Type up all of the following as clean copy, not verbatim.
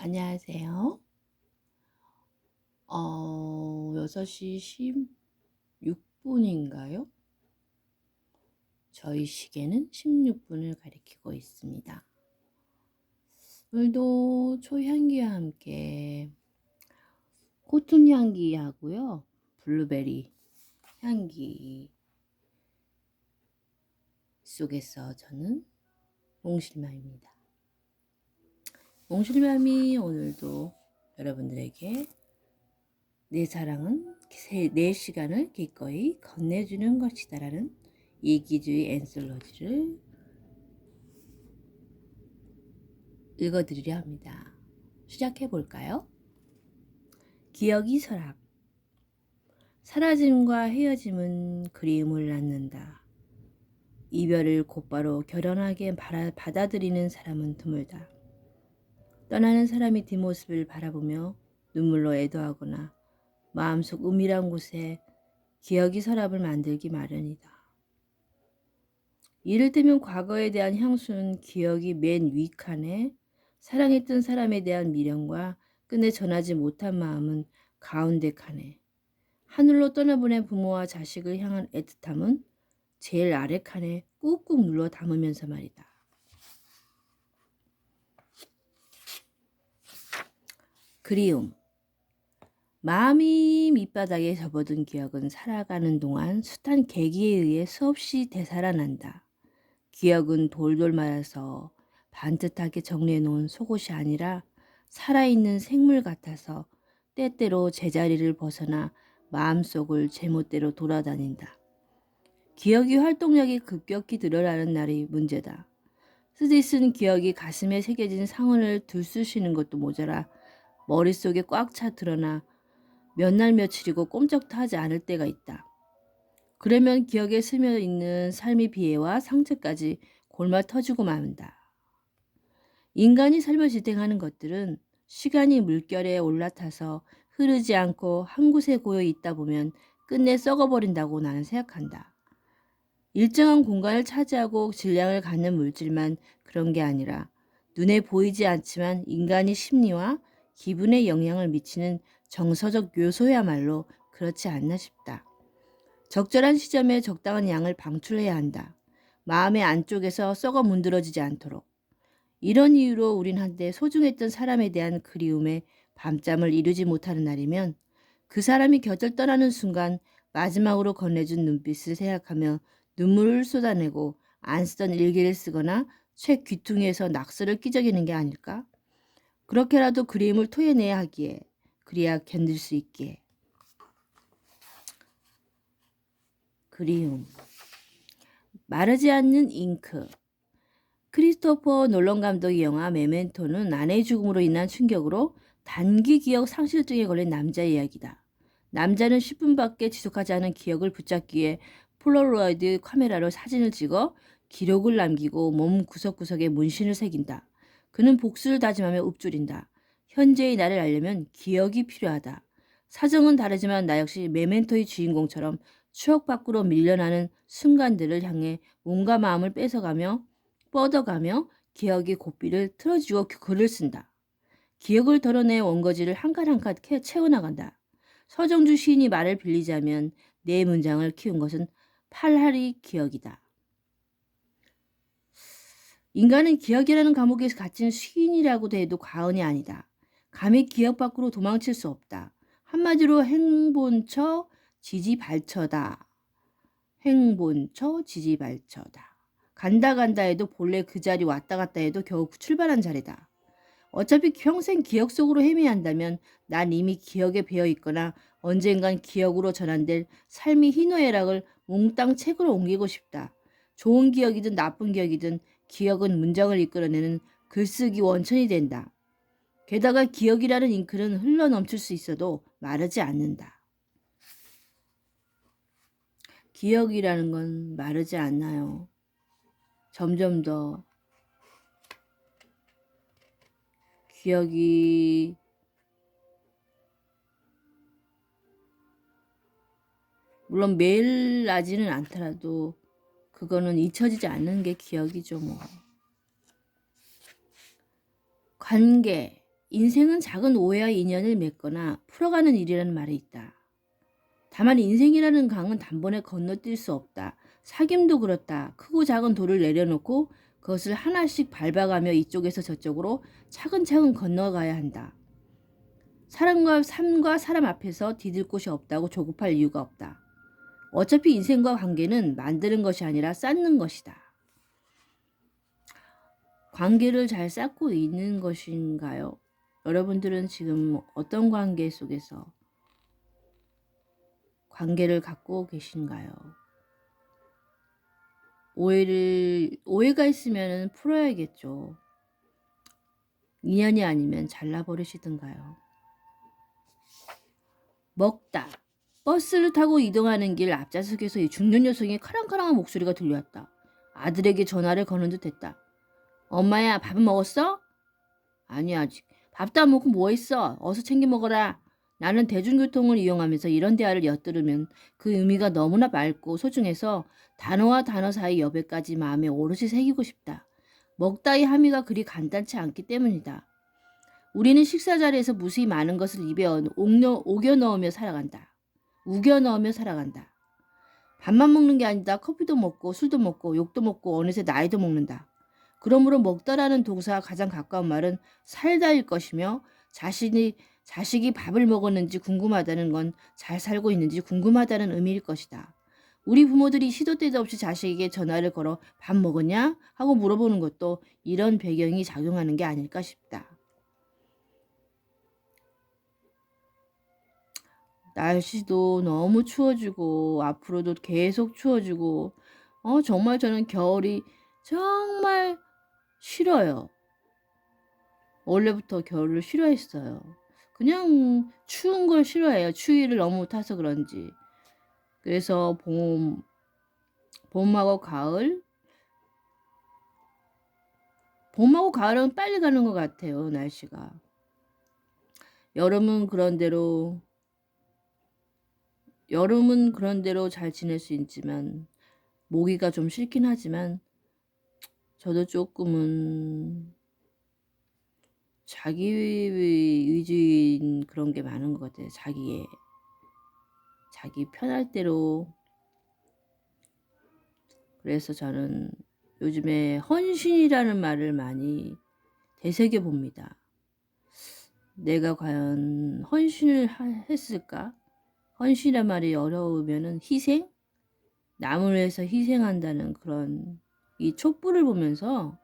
안녕하세요. 6시 16분인가요? 저희 시계는 16분을 가리키고 있습니다. 오늘도 초향기와 함께 코튼 향기하고요. 블루베리 향기 속에서 저는 몽실맘입니다. 몽실맘이 오늘도 여러분들에게 내 사랑은 내 시간을 기꺼이 건네주는 것이다라는 이기주의 앤솔로지를 읽어드리려 합니다. 시작해볼까요? 기억이 서랍. 사라짐과 헤어짐은 그리움을 낳는다. 이별을 곧바로 결연하게 받아들이는 사람은 드물다. 떠나는 사람이 뒷모습을 바라보며 눈물로 애도하거나 마음속 은밀한 곳에 기억이 서랍을 만들기 마련이다. 이를테면 과거에 대한 향수는 기억이 맨 윗칸에, 사랑했던 사람에 대한 미련과 끝내 전하지 못한 마음은 가운데 칸에, 하늘로 떠나보낸 부모와 자식을 향한 애틋함은 제일 아래 칸에 꾹꾹 눌러 담으면서 말이다. 그리움. 마음이 밑바닥에 접어든 기억은 살아가는 동안 숱한 계기에 의해 수없이 되살아난다. 기억은 돌돌 말아서 반듯하게 정리해놓은 속옷이 아니라 살아있는 생물 같아서 때때로 제자리를 벗어나 마음속을 제멋대로 돌아다닌다. 기억이 활동력이 급격히 늘어나는 날이 문제다. 쓰디쓴 기억이 가슴에 새겨진 상흔을 들쑤시는 것도 모자라 머릿속에 꽉 차 드러나 몇 날 며칠이고 꼼짝도 하지 않을 때가 있다. 그러면 기억에 스며있는 삶의 비애와 상처까지 골마 터지고 만다. 인간이 삶을 지탱하는 것들은 시간이 물결에 올라타서 흐르지 않고 한 곳에 고여 있다 보면 끝내 썩어버린다고 나는 생각한다. 일정한 공간을 차지하고 질량을 갖는 물질만 그런 게 아니라 눈에 보이지 않지만 인간의 심리와 기분에 영향을 미치는 정서적 요소야말로 그렇지 않나 싶다. 적절한 시점에 적당한 양을 방출해야 한다. 마음의 안쪽에서 썩어 문드러지지 않도록. 이런 이유로 우린 한때 소중했던 사람에 대한 그리움에 밤잠을 이루지 못하는 날이면 그 사람이 곁을 떠나는 순간 마지막으로 건네준 눈빛을 생각하며 눈물을 쏟아내고 안 쓰던 일기를 쓰거나 책 귀퉁이에서 낙서를 끼적이는 게 아닐까? 그렇게라도 그리움을 토해내야 하기에, 그래야 견딜 수 있기에. 그리움. 마르지 않는 잉크. 크리스토퍼 놀런 감독의 영화 메멘토는 아내의 죽음으로 인한 충격으로 단기 기억 상실증에 걸린 남자의 이야기다. 남자는 10분밖에 지속하지 않은 기억을 붙잡기 위해 폴라로이드 카메라로 사진을 찍어 기록을 남기고 몸 구석구석에 문신을 새긴다. 그는 복수를 다짐하며 읊조린다. 현재의 나를 알려면 기억이 필요하다. 사정은 다르지만 나 역시 메멘토의 주인공처럼 추억 밖으로 밀려나는 순간들을 향해 몸과 마음을 뻗어가며 기억의 고삐를 틀어주고 글을 쓴다. 기억을 덜어내 원거지를 한 칸 한 칸 채워나간다. 서정주 시인이 말을 빌리자면 내 문장을 키운 것은 팔할이 기억이다. 인간은 기억이라는 감옥에서 갇힌 시인이라고도 해도 과언이 아니다. 감히 기억 밖으로 도망칠 수 없다. 한마디로 행본처 지지발처다. 행본처 지지발처다. 간다 해도 본래 그 자리 왔다 갔다 해도 겨우 출발한 자리다. 어차피 평생 기억 속으로 헤매야 한다면 난 이미 기억에 배어 있거나 언젠간 기억으로 전환될 삶의 희노애락을 몽땅 책으로 옮기고 싶다. 좋은 기억이든 나쁜 기억이든 기억은 문장을 이끌어내는 글쓰기 원천이 된다. 게다가 기억이라는 잉크는 흘러넘칠 수 있어도 마르지 않는다. 기억이라는 건 마르지 않나요? 점점 더 기억이 물론 매일 나지는 않더라도 그거는 잊혀지지 않는 게 기억이죠 뭐. 관계, 인생은 작은 오해와 인연을 맺거나 풀어가는 일이라는 말이 있다. 다만 인생이라는 강은 단번에 건너뛸 수 없다. 사귐도 그렇다. 크고 작은 돌을 내려놓고 그것을 하나씩 밟아가며 이쪽에서 저쪽으로 차근차근 건너가야 한다. 사람과 삶과 사람 앞에서 디딜 곳이 없다고 조급할 이유가 없다. 어차피 인생과 관계는 만드는 것이 아니라 쌓는 것이다. 관계를 잘 쌓고 있는 것인가요? 여러분들은 지금 어떤 관계 속에서 관계를 갖고 계신가요? 오해가 있으면 풀어야겠죠. 인연이 아니면 잘라버리시든가요. 먹다. 버스를 타고 이동하는 길 앞좌석에서 이 중년 여성의 카랑카랑한 목소리가 들려왔다. 아들에게 전화를 거는 듯 했다. 엄마야, 밥은 먹었어? 아니, 아직. 밥도 안 먹고 뭐 했어? 어서 챙겨 먹어라. 나는 대중교통을 이용하면서 이런 대화를 엿들으면 그 의미가 너무나 맑고 소중해서 단어와 단어 사이 여백까지 마음에 오롯이 새기고 싶다. 먹다의 함의가 그리 간단치 않기 때문이다. 우리는 식사 자리에서 무수히 많은 것을 입에 오겨 넣으며 살아간다. 우겨 넣으며 살아간다. 밥만 먹는 게 아니다. 커피도 먹고 술도 먹고 욕도 먹고 어느새 나이도 먹는다. 그러므로 먹다라는 동사와 가장 가까운 말은 살다일 것이며 자식이 밥을 먹었는지 궁금하다는 건 잘 살고 있는지 궁금하다는 의미일 것이다. 우리 부모들이 시도 때도 없이 자식에게 전화를 걸어 밥 먹었냐? 하고 물어보는 것도 이런 배경이 작용하는 게 아닐까 싶다. 날씨도 너무 추워지고 앞으로도 계속 추워지고 정말 저는 겨울이 정말 싫어요. 원래부터 겨울을 싫어했어요. 그냥 추운 걸 싫어해요. 추위를 너무 타서 그런지. 그래서 봄하고 가을은 빨리 가는 것 같아요. 날씨가. 여름은 그런 대로 잘 지낼 수 있지만 모기가 좀 싫긴 하지만 저도 조금은 자기 위주인 그런 게 많은 것 같아요. 자기 편할 대로. 그래서 저는 요즘에 헌신이라는 말을 많이 되새겨 봅니다. 내가 과연 헌신을 했을까? 헌신이란 말이 어려우면은 남을 위해서 희생한다는 그런 이 촛불을 보면서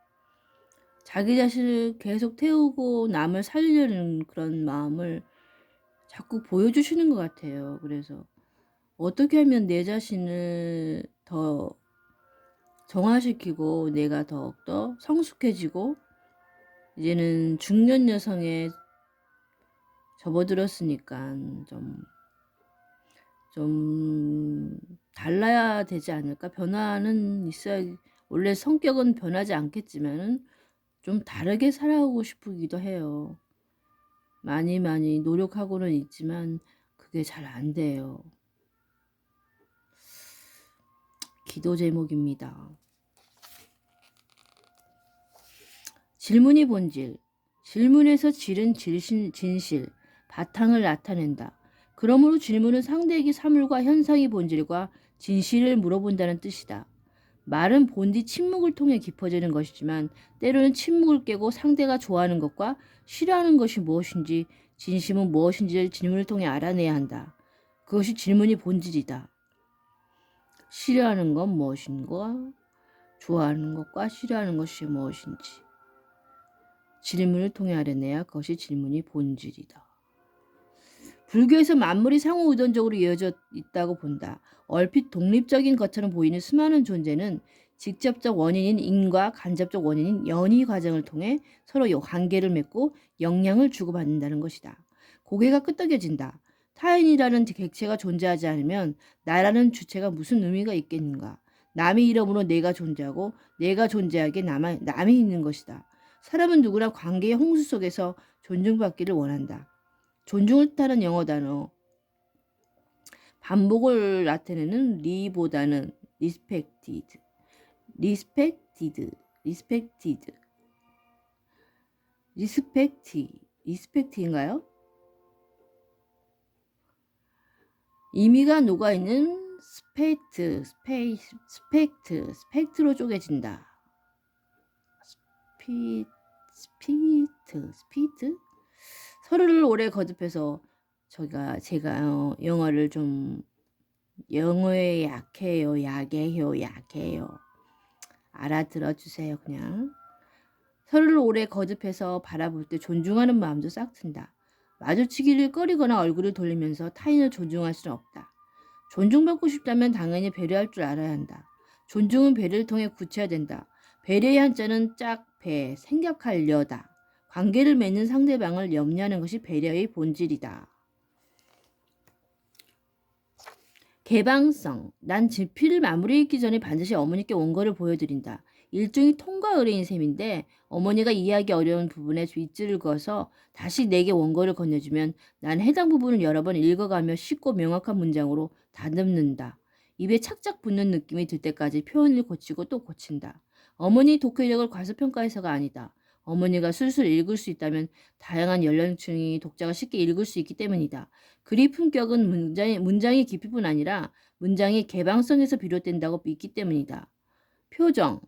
자기 자신을 계속 태우고 남을 살리려는 그런 마음을 자꾸 보여주시는 것 같아요. 그래서 어떻게 하면 내 자신을 더 정화시키고 내가 더욱더 성숙해지고 이제는 중년 여성에 접어들었으니까 좀 달라야 되지 않을까? 변화는 있어야, 원래 성격은 변하지 않겠지만은 좀 다르게 살아가고 싶기도 해요. 많이 노력하고는 있지만 그게 잘 안 돼요. 기도 제목입니다. 질문이 본질. 질문에서 질은 진실, 바탕을 나타낸다. 그러므로 질문은 상대에게 사물과 현상의 본질과 진실을 물어본다는 뜻이다. 말은 본디 침묵을 통해 깊어지는 것이지만 때로는 침묵을 깨고 상대가 좋아하는 것과 싫어하는 것이 무엇인지, 진심은 무엇인지를 질문을 통해 알아내야 한다. 그것이 질문의 본질이다. 싫어하는 건 무엇인가? 좋아하는 것과 싫어하는 것이 무엇인지 질문을 통해 알아내야 그것이 질문의 본질이다. 불교에서 만물이 상호 의존적으로 이어져 있다고 본다. 얼핏 독립적인 것처럼 보이는 수많은 존재는 직접적 원인인 인과 간접적 원인인 연의 과정을 통해 서로 관계를 맺고 영향을 주고받는다는 것이다. 고개가 끄덕여진다. 타인이라는 객체가 존재하지 않으면 나라는 주체가 무슨 의미가 있겠는가? 남의 이름으로 내가 존재하고 내가 존재하기에 남이 있는 것이다. 사람은 누구나 관계의 홍수 속에서 존중받기를 원한다. 존중을 뜻하는 영어 단어 반복을 나타내는 리보다는 respected, respect, 이스펙트인가요? 의미가 녹아있는 스펙트로 쪼개진다. 스피트? 서로를 오래 거듭해서 제가 영어를 좀 영어에 약해요. 알아들어 주세요. 그냥 서로를 오래 거듭해서 바라볼 때 존중하는 마음도 싹 튼다. 마주치기를 꺼리거나 얼굴을 돌리면서 타인을 존중할 수는 없다. 존중받고 싶다면 당연히 배려할 줄 알아야 한다. 존중은 배려를 통해 구체화된다. 배려의 한자는 배, 생각하려다. 관계를 맺는 상대방을 염려하는 것이 배려의 본질이다. 개방성. 난 집필을 마무리하기 전에 반드시 어머니께 원고를 보여드린다. 일종의 통과 의뢰인 셈인데 어머니가 이해하기 어려운 부분에 윗줄을 그어서 다시 내게 원고를 건네주면 난 해당 부분을 여러 번 읽어가며 쉽고 명확한 문장으로 다듬는다. 입에 착착 붙는 느낌이 들 때까지 표현을 고치고 또 고친다. 어머니 독해력을 과소평가해서가 아니다. 어머니가 술술 읽을 수 있다면 다양한 연령층이 독자가 쉽게 읽을 수 있기 때문이다. 글의 품격은 문장의 깊이뿐 아니라 문장의 개방성에서 비롯된다고 믿기 때문이다. 표정.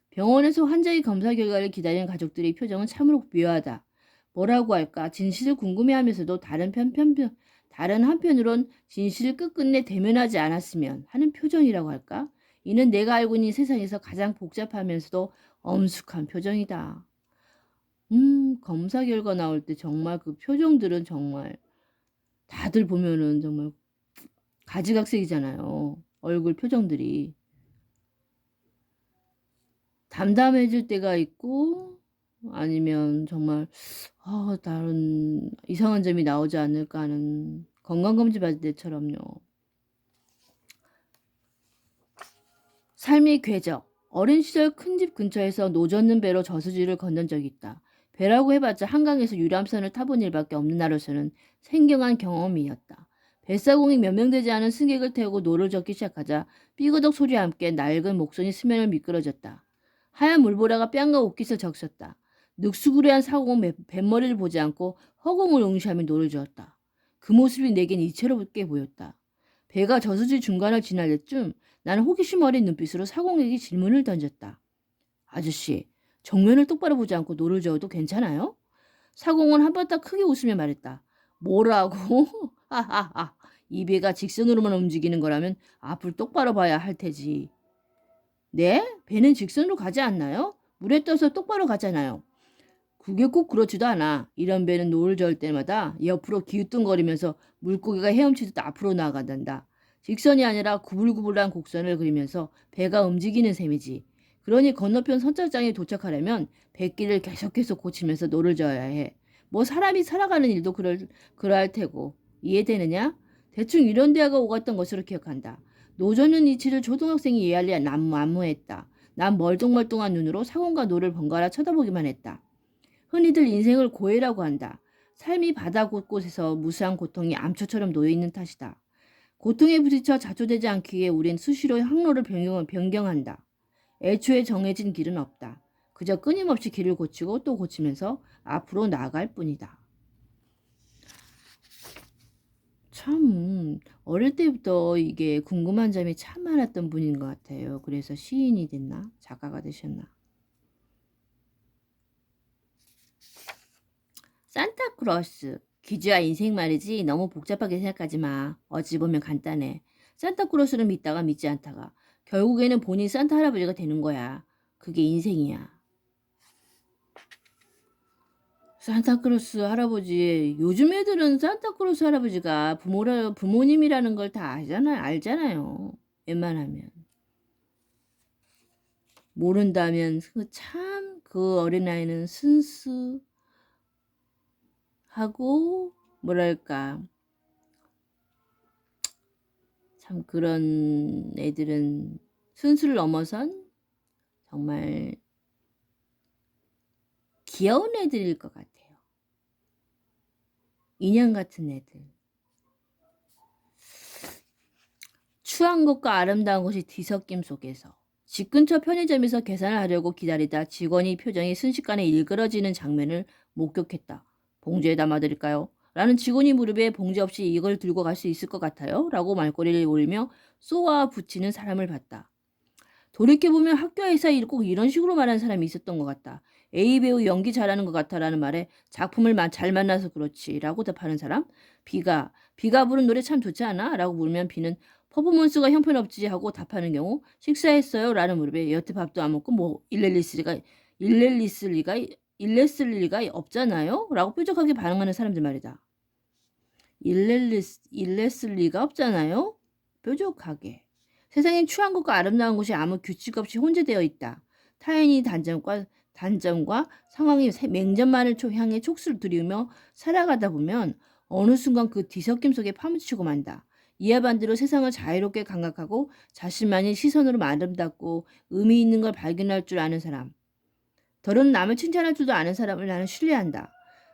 병원에서 환자의 검사 결과를 기다리는 가족들의 표정은 참으로 묘하다. 뭐라고 할까? 진실을 궁금해하면서도 다른 한편으론 진실을 끝끝내 대면하지 않았으면 하는 표정이라고 할까? 이는 내가 알고 있는 세상에서 가장 복잡하면서도 엄숙한 표정이다. 검사 결과 나올 때 정말 그 표정들은 정말 다들 보면은 정말 가지각색이잖아요. 얼굴 표정들이. 담담해질 때가 있고 아니면 정말 다른 이상한 점이 나오지 않을까 하는 건강검진 받을 때처럼요. 삶의 궤적. 어린 시절 큰 집 근처에서 노젓는 배로 저수지를 건넌 적이 있다. 배라고 해봤자 한강에서 유람선을 타본 일밖에 없는 나로서는 생경한 경험이었다. 뱃사공이 몇 명 되지 않은 승객을 태우고 노를 젓기 시작하자 삐그덕 소리와 함께 낡은 목선이 수면을 미끄러졌다. 하얀 물보라가 뺨과 옷깃을 적셨다. 늑수구레한 사공은 뱃머리를 보지 않고 허공을 응시하며 노를 저었다. 그 모습이 내겐 이채롭게 보였다. 배가 저수지 중간을 지날 때쯤 나는 호기심 어린 눈빛으로 사공에게 질문을 던졌다. 아저씨, 정면을 똑바로 보지 않고 노를 저어도 괜찮아요? 사공은 한바탕 크게 웃으며 말했다. 뭐라고? 하하하. 이 배가 직선으로만 움직이는 거라면 앞을 똑바로 봐야 할 테지. 네? 배는 직선으로 가지 않나요? 물에 떠서 똑바로 가잖아요. 그게 꼭 그렇지도 않아. 이런 배는 노를 저을 때마다 옆으로 기우뚱거리면서 물고기가 헤엄치듯 앞으로 나아간단다. 직선이 아니라 구불구불한 곡선을 그리면서 배가 움직이는 셈이지. 그러니 건너편 선착장에 도착하려면 뱃길을 계속해서 고치면서 노를 저어야 해. 뭐 사람이 살아가는 일도 그러할 테고. 이해되느냐? 대충 이런 대화가 오갔던 것으로 기억한다. 노젓는 이치를 초등학생이 이해하려 난무했다. 난 멀뚱멀뚱한 눈으로 사공과 노를 번갈아 쳐다보기만 했다. 흔히들 인생을 고해라고 한다. 삶이 바다 곳곳에서 무수한 고통이 암초처럼 놓여있는 탓이다. 고통에 부딪혀 자초되지 않기 위해 우린 수시로 항로를 변경한다. 애초에 정해진 길은 없다. 그저 끊임없이 길을 고치고 또 고치면서 앞으로 나아갈 뿐이다. 참 어릴 때부터 이게 궁금한 점이 참 많았던 분인 것 같아요. 그래서 시인이 됐나? 작가가 되셨나? 산타크로스. 귀지와 인생 말이지 너무 복잡하게 생각하지 마. 어찌 보면 간단해. 산타크로스를 믿다가 믿지 않다가 결국에는 본인 산타 할아버지가 되는 거야. 그게 인생이야. 산타크로스 할아버지. 요즘 애들은 산타크로스 할아버지가 부모님이라는 걸 다 알잖아요. 웬만하면. 모른다면 참 그 어린아이는 순수하고 뭐랄까 참 그런 애들은 순수를 넘어선 정말 귀여운 애들일 것 같아요. 인형 같은 애들. 추한 것과 아름다운 것이 뒤섞임 속에서 집 근처 편의점에서 계산을 하려고 기다리다 직원이 표정이 순식간에 일그러지는 장면을 목격했다. 봉지에 담아드릴까요? 라는 직원이 무릎에 봉지 없이 이걸 들고 갈 수 있을 것 같아요? 라고 말꼬리를 올리며 쏘아 붙이는 사람을 봤다. 돌이켜보면 학교에서 꼭 이런 식으로 말하는 사람이 있었던 것 같다. A 배우 연기 잘하는 것 같아 라는 말에 작품을 잘 만나서 그렇지 라고 답하는 사람. B가 부른 노래 참 좋지 않아? 라고 물으면 B는 퍼포먼스가 형편없지 하고 답하는 경우. 식사했어요? 라는 물음에 여태 밥도 안 먹고 뭐 일랬을 리가 없잖아요? 라고 뾰족하게 반응하는 사람들 말이다. 일랬을 리가 없잖아요? 뾰족하게. 세상엔 추한 것과 아름다운 것이 아무 규칙 없이 혼재되어 있다. 타인이 단점과 상황이 맹점만을 향해 촉수를 들이우며 살아가다 보면 어느 순간 그 뒤섞임 속에 파묻히고 만다. 이와 반대로 세상을 자유롭게 감각하고 자신만의 시선으로 아름답고 의미 있는 걸 발견할 줄 아는 사람. 더러는 남을 칭찬할 줄도 아는 사람을 나는 신뢰한다.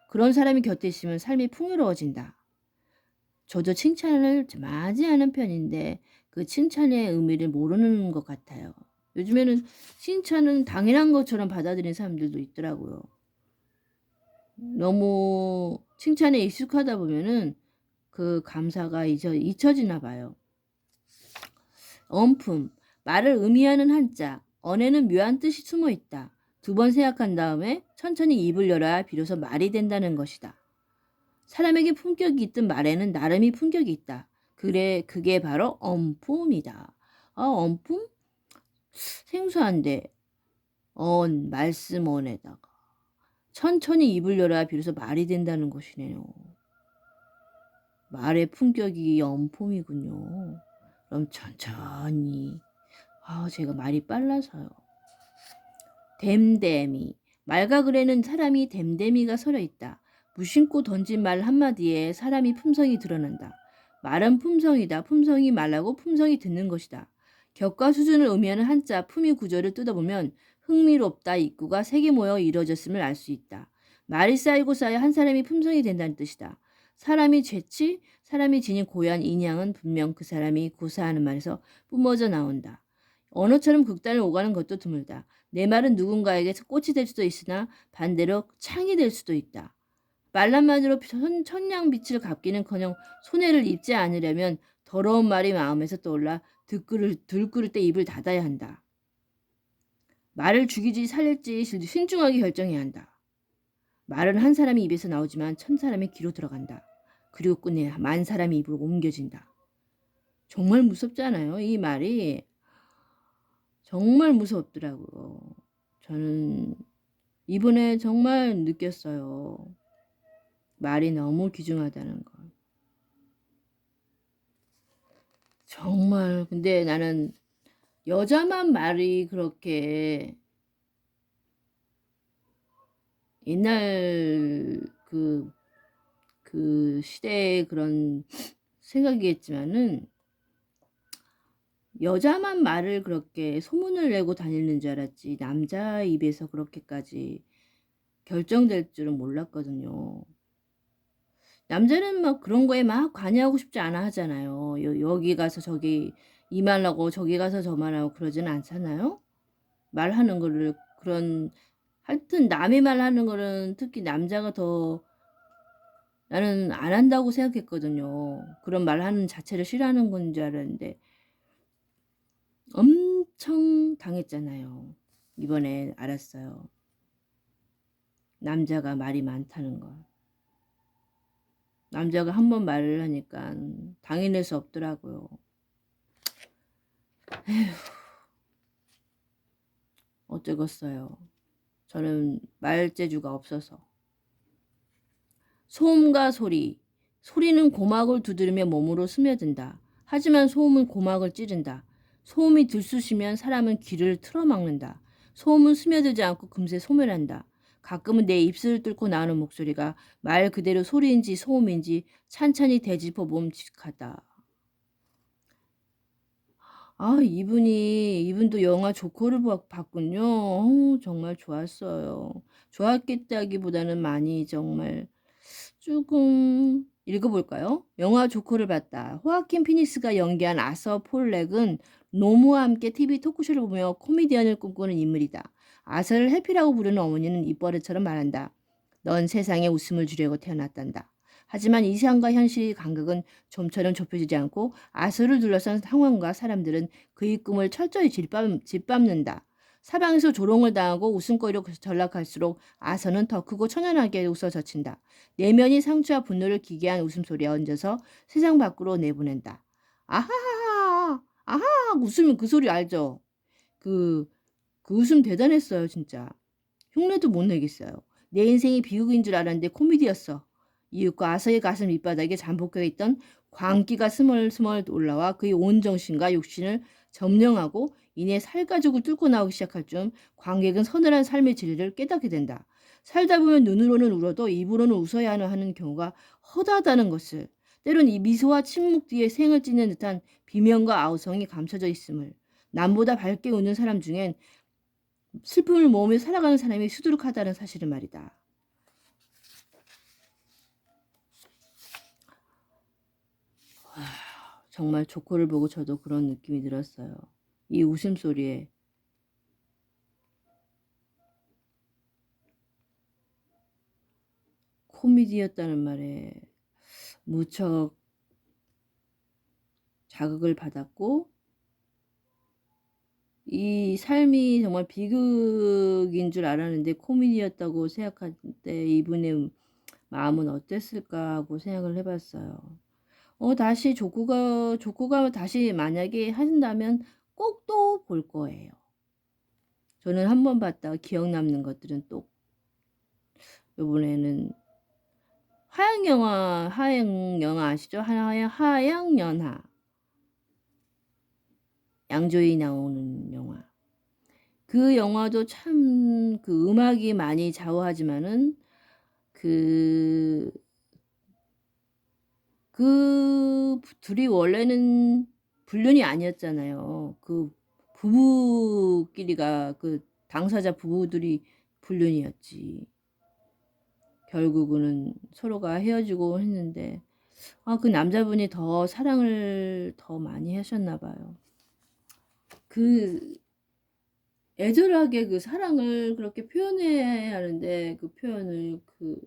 그런 사람이 곁에 있으면 삶이 풍요로워진다. 저도 칭찬을 많이 하는 편인데 그 칭찬의 의미를 모르는 것 같아요. 요즘에는 칭찬은 당연한 것처럼 받아들이는 사람들도 있더라고요. 너무 칭찬에 익숙하다 보면은 그 감사가 잊혀지나 봐요. 엄품, 말을 의미하는 한자, 언에는 묘한 뜻이 숨어 있다. 2번 생각한 다음에 천천히 입을 열어야 비로소 말이 된다는 것이다. 사람에게 품격이 있든 말에는 나름의 품격이 있다. 그게 바로 엄품이다. 엄품? 생소한데 말씀 언에다가 천천히 입을 열어야 비로소 말이 된다는 것이네요. 말의 품격이 엄품이군요. 그럼 천천히. 제가 말이 빨라서요. 댐댐이. 말과 글에는 사람이 댐댐이가 서려 있다. 무심코 던진 말 한마디에 사람이 품성이 드러난다. 말은 품성이다. 품성이 말하고 품성이 듣는 것이다. 격과 수준을 의미하는 한자 품위 구조를 뜯어보면 흥미롭다 입구가 3개 모여 이루어졌음을 알 수 있다. 말이 쌓이고 쌓여 한 사람이 품성이 된다는 뜻이다. 사람이 지닌 고유한 인양은 분명 그 사람이 구사하는 말에서 뿜어져 나온다. 언어처럼 극단을 오가는 것도 드물다. 내 말은 누군가에게 꽃이 될 수도 있으나 반대로 창이 될 수도 있다. 말란만으로 천냥빛을 갚기는커녕 손해를 입지 않으려면 더러운 말이 마음에서 떠올라 들끓을 때 입을 닫아야 한다. 말을 죽이지 살릴지 신중하게 결정해야 한다. 말은 한 사람의 입에서 나오지만 1000사람의 귀로 들어간다. 그리고 끝내 10,000사람의 입으로 옮겨진다. 정말 무섭잖아요. 이 말이 정말 무섭더라고요. 저는 이번에 정말 느꼈어요. 말이 너무 귀중하다는 걸. 정말 근데 나는 여자만 말이 그렇게 옛날 그 시대의 그런 생각이겠지만은 여자만 말을 그렇게 소문을 내고 다니는 줄 알았지 남자 입에서 그렇게까지 결정될 줄은 몰랐거든요. 남자는 막 그런 거에 막 관여하고 싶지 않아 하잖아요. 여기 가서 저기 이 말하고 저기 가서 저 말하고 그러지는 않잖아요. 말하는 거를 하여튼 남의 말하는 거는 특히 남자가 더 나는 안 한다고 생각했거든요. 그런 말하는 자체를 싫어하는 건 줄 알았는데 엄청 당했잖아요. 이번에 알았어요. 남자가 말이 많다는 걸. 남자가 한 번 말을 하니까 당해낼 수 없더라고요. 에휴, 어쩌겠어요. 저는 말재주가 없어서. 소음과 소리. 소리는 고막을 두드리며 몸으로 스며든다. 하지만 소음은 고막을 찌른다. 소음이 들쑤시면 사람은 귀를 틀어막는다. 소음은 스며들지 않고 금세 소멸한다. 가끔은 내 입술을 뚫고 나오는 목소리가 말 그대로 소리인지 소음인지 찬찬히 되짚어 봄직하다. 이분도 영화 조커를 봤군요. 정말 좋았어요. 좋았겠다기보다는 많이 정말 조금 읽어볼까요? 영화 조커를 봤다. 호아킨 피닉스가 연기한 아서 폴렉은 노무와 함께 TV 토크쇼를 보며 코미디언을 꿈꾸는 인물이다. 아서를 해피라고 부르는 어머니는 입버릇처럼 말한다. 넌 세상에 웃음을 주려고 태어났단다. 하지만 이상과 현실의 간극은 좀처럼 좁혀지지 않고 아서를 둘러싼 상황과 사람들은 그의 꿈을 철저히 짓밟는다. 사방에서 조롱을 당하고 웃음거리로 전락할수록 아서는 더 크고 천연하게 웃어 젖힌다. 내면이 상처와 분노를 기괴한 웃음소리에 얹어서 세상 밖으로 내보낸다. 아하하하, 아하, 웃으면 그 소리 알죠? 그, 그 웃음 대단했어요, 진짜. 흉내도 못 내겠어요. 내 인생이 비극인 줄 알았는데 코미디였어. 이윽고 아서의 가슴 밑바닥에 잠복해 있던 광기가 스멀스멀 올라와 그의 온 정신과 욕심을 점령하고 이내 살가죽을 뚫고 나오기 시작할 즈음 관객은 서늘한 삶의 진리를 깨닫게 된다. 살다 보면 눈으로는 울어도 입으로는 웃어야 하는 경우가 허다하다는 것을, 때론 이 미소와 침묵 뒤에 생을 찢는 듯한 비명과 아우성이 감춰져 있음을, 남보다 밝게 웃는 사람 중엔 슬픔을 모으며 살아가는 사람이 수두룩하다는 사실을 말이다. 정말 조커를 보고 저도 그런 느낌이 들었어요. 이 웃음소리에. 코미디였다는 말에 무척 자극을 받았고, 이 삶이 정말 비극인 줄 알았는데 코미디였다고 생각할 때 이분의 마음은 어땠을까 하고 생각을 해봤어요. 다시 조쿠가 다시 만약에 하신다면 꼭 또 볼 거예요. 저는 한 번 봤다가 기억 남는 것들은 또 이번에는 하양영화 아시죠? 하양연화. 양조위 나오는 영화. 그 영화도 참 그 음악이 많이 좌우하지만은 그 둘이 원래는 불륜이 아니었잖아요. 그 부부끼리가 그 당사자 부부들이 불륜이었지. 결국은 서로가 헤어지고 했는데 그 남자분이 더 사랑을 더 많이 하셨나 봐요. 그 애절하게 그 사랑을 그렇게 표현해야 하는데 그 표현을 그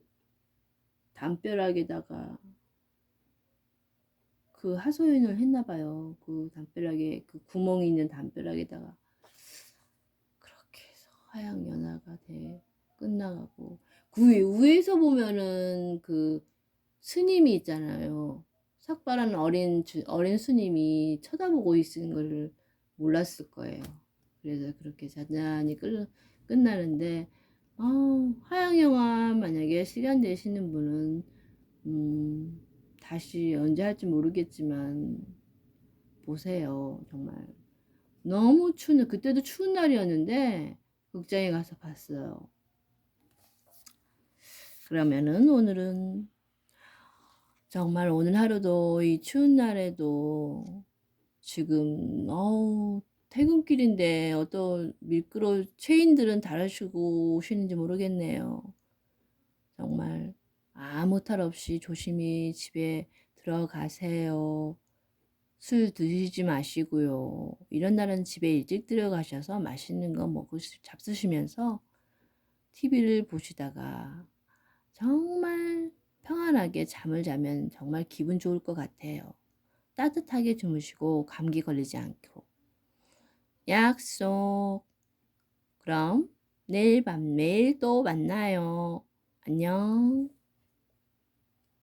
담벼락에다가 그 하소연을 했나 봐요. 그 담벼락에 그 구멍이 있는 담벼락에다가 그렇게 해서 하양연화가 끝나가고 그 위에서 보면은 그 스님이 있잖아요. 삭발한 어린 스님이 쳐다보고 있는 걸 몰랐을 거예요. 그래서 그렇게 잔잔히 끝나는데 하양영화 만약에 시간 되시는 분은 다시 언제 할지 모르겠지만 보세요. 정말 너무 추운 그때도 추운 날이었는데 극장에 가서 봤어요. 그러면은 오늘은 정말 오늘 하루도 이 추운 날에도 지금 퇴근길인데 어떤 미끄러 체인들은 달아주고 오시는지 모르겠네요. 정말 아무 탈 없이 조심히 집에 들어가세요. 술 드시지 마시고요. 이런 날은 집에 일찍 들어가셔서 맛있는 거 잡수시면서 TV를 보시다가 정말 평안하게 잠을 자면 정말 기분 좋을 것 같아요. 따뜻하게 주무시고 감기 걸리지 않고. 약속. 그럼 매일 또 만나요. 안녕.